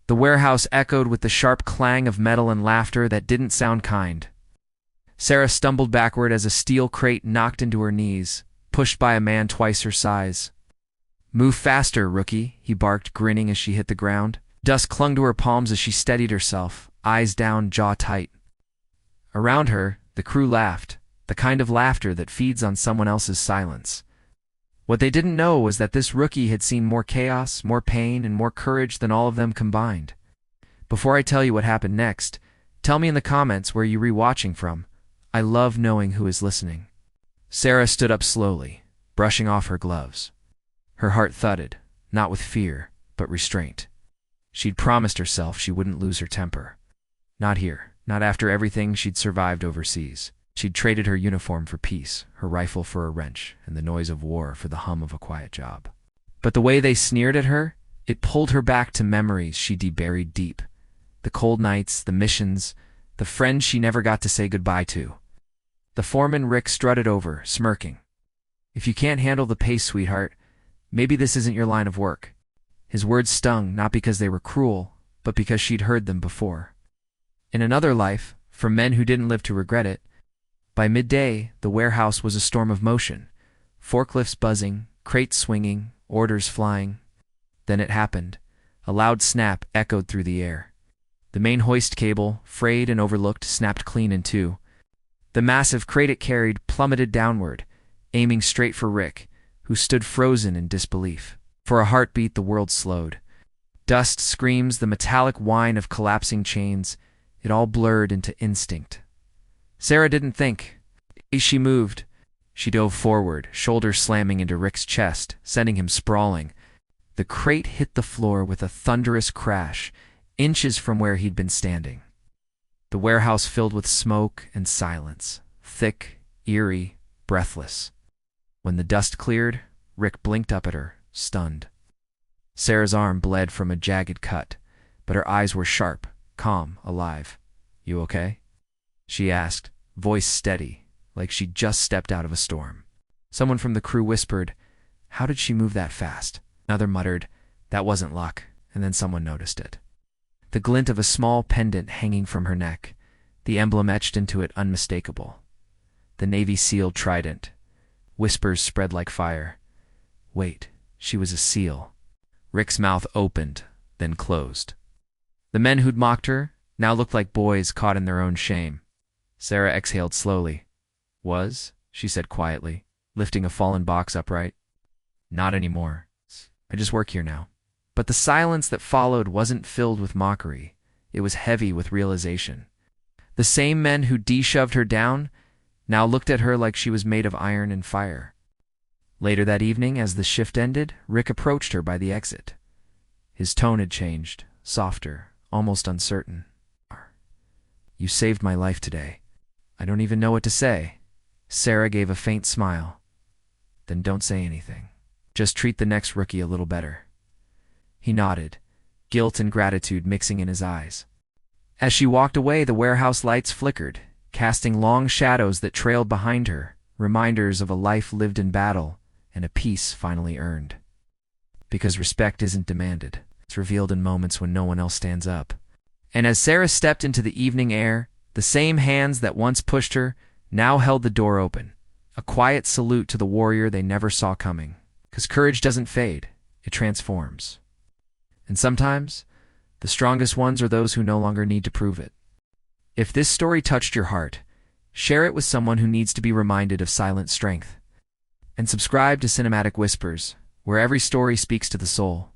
The warehouse echoed with the sharp clang of metal and laughter that didn't sound kind. Sarah stumbled backward as a steel crate knocked into her knees, pushed by a man twice her size. "Move faster, rookie," he barked, grinning as she hit the ground. Dust clung to her palms as she steadied herself, eyes down, jaw tight. Around her, the crew laughed, the kind of laughter that feeds on someone else's silence. What they didn't know was that this rookie had seen more chaos, more pain, and more courage than all of them combined. Before I tell you what happened next, tell me in the comments where you're rewatching from. I love knowing who is listening. Sarah stood up slowly, brushing off her gloves. Her heart thudded, not with fear, but restraint. She'd promised herself she wouldn't lose her temper. Not here, not after everything she'd survived overseas. She'd traded her uniform for peace, her rifle for a wrench, and the noise of war for the hum of a quiet job. But the way they sneered at her, it pulled her back to memories she'd buried deep. The cold nights, the missions, the friends she never got to say goodbye to. The foreman Rick strutted over, smirking. "If you can't handle the pace, sweetheart, maybe this isn't your line of work." His words stung, not because they were cruel, but because she'd heard them before. In another life, from men who didn't live to regret it, by midday, the warehouse was a storm of motion. Forklifts buzzing, crates swinging, orders flying. Then it happened. A loud snap echoed through the air. The main hoist cable, frayed and overlooked, snapped clean in two. The massive crate it carried plummeted downward, aiming straight for Rick, who stood frozen in disbelief. For a heartbeat, the world slowed. Dust, screams, the metallic whine of collapsing chains, it all blurred into instinct. Sarah didn't think. As she moved, she dove forward, shoulders slamming into Rick's chest, sending him sprawling. The crate hit the floor with a thunderous crash, inches from where he'd been standing. The warehouse filled with smoke and silence, thick, eerie, breathless. When the dust cleared, Rick blinked up at her, stunned. Sarah's arm bled from a jagged cut, but her eyes were sharp, calm, alive. "You okay?" she asked, voice steady, like she'd just stepped out of a storm. Someone from the crew whispered, "How did she move that fast?" Another muttered, "That wasn't luck," and then someone noticed it. The glint of a small pendant hanging from her neck, the emblem etched into it unmistakable. The Navy SEAL trident. Whispers spread like fire. Wait, she was a SEAL. Rick's mouth opened, then closed. The men who'd mocked her now looked like boys caught in their own shame. Sarah exhaled slowly. She said quietly, lifting a fallen box upright. "Not anymore. I just work here now." But the silence that followed wasn't filled with mockery. It was heavy with realization. The same men who de-shoved her down now looked at her like she was made of iron and fire. Later that evening, as the shift ended, Rick approached her by the exit. His tone had changed, softer, almost uncertain. "You saved my life today. I don't even know what to say." Sarah gave a faint smile. "Then don't say anything. Just treat the next rookie a little better." He nodded, guilt and gratitude mixing in his eyes. As she walked away, the warehouse lights flickered, casting long shadows that trailed behind her, reminders of a life lived in battle and a peace finally earned. Because respect isn't demanded. It's revealed in moments when no one else stands up. And as Sarah stepped into the evening air, the same hands that once pushed her now held the door open, a quiet salute to the warrior they never saw coming. Because courage doesn't fade, it transforms. And sometimes, the strongest ones are those who no longer need to prove it. If this story touched your heart, share it with someone who needs to be reminded of silent strength. And subscribe to Cinematic Whispers, where every story speaks to the soul.